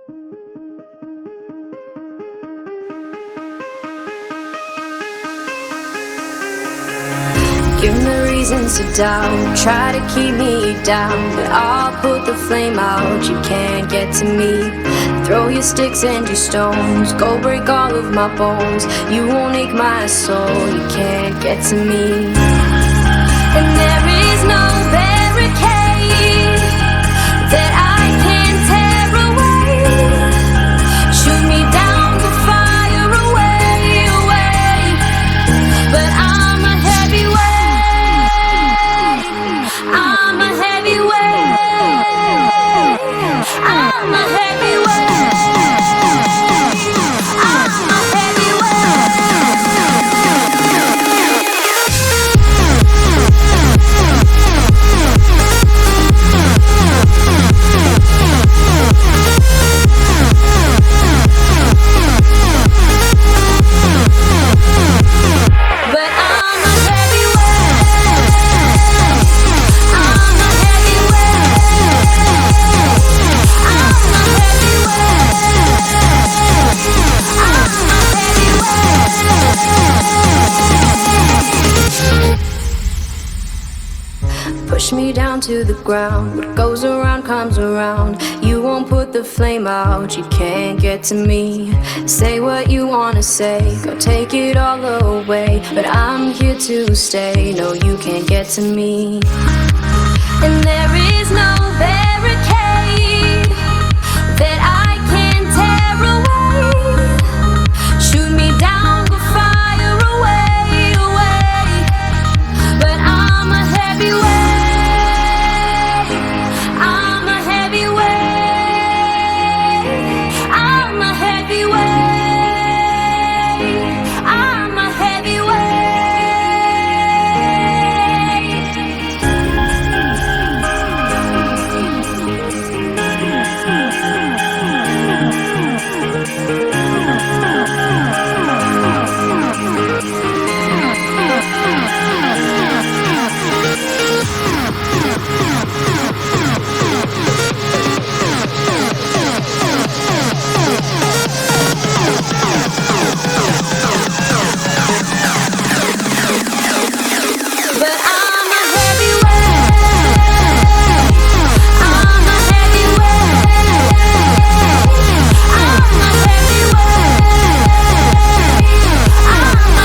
Give me reasons to doubt, try to keep me down, but I'll put the flame out, you can't get to me. Throw your sticks and your stones, go break all of my bones. You won't ache my soul, you can't get to me. And there is no barricade that I can tear away. Shoot me down to fire away, away. But I'm a heavyweight, I'm a heavyweight, I'm a heavyweight, I'm a heavyweight. But I'm a heavyweight, I'm a heavyweight, I'm a heavyweight. Push me down to the ground, what goes around comes around. You won't put the flame out, you can't get to me. Say what you wanna say, go take it all away, but I'm here to stay, no you can't get to me. And there is no barricade that I can tear away. Shoot me down, go fire away, away. But I'm a heavyweight, I'm a heavyweight, I'm a heavyweight, I'm a heavyweight. But I'm a heavyweight, I'm a heavyweight, I'm a heavyweight, I'm a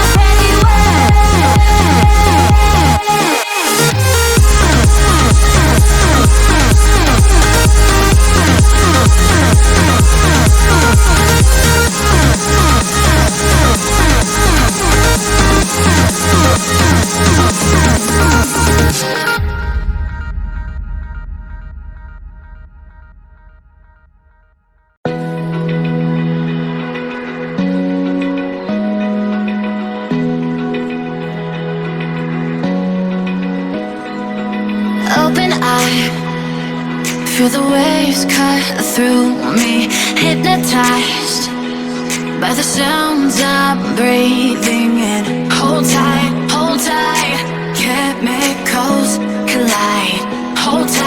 Open eye, feel the waves cut through me. Hypnotized by the sounds I'm breathing in. Hold tight, chemicals collide. Hold tight.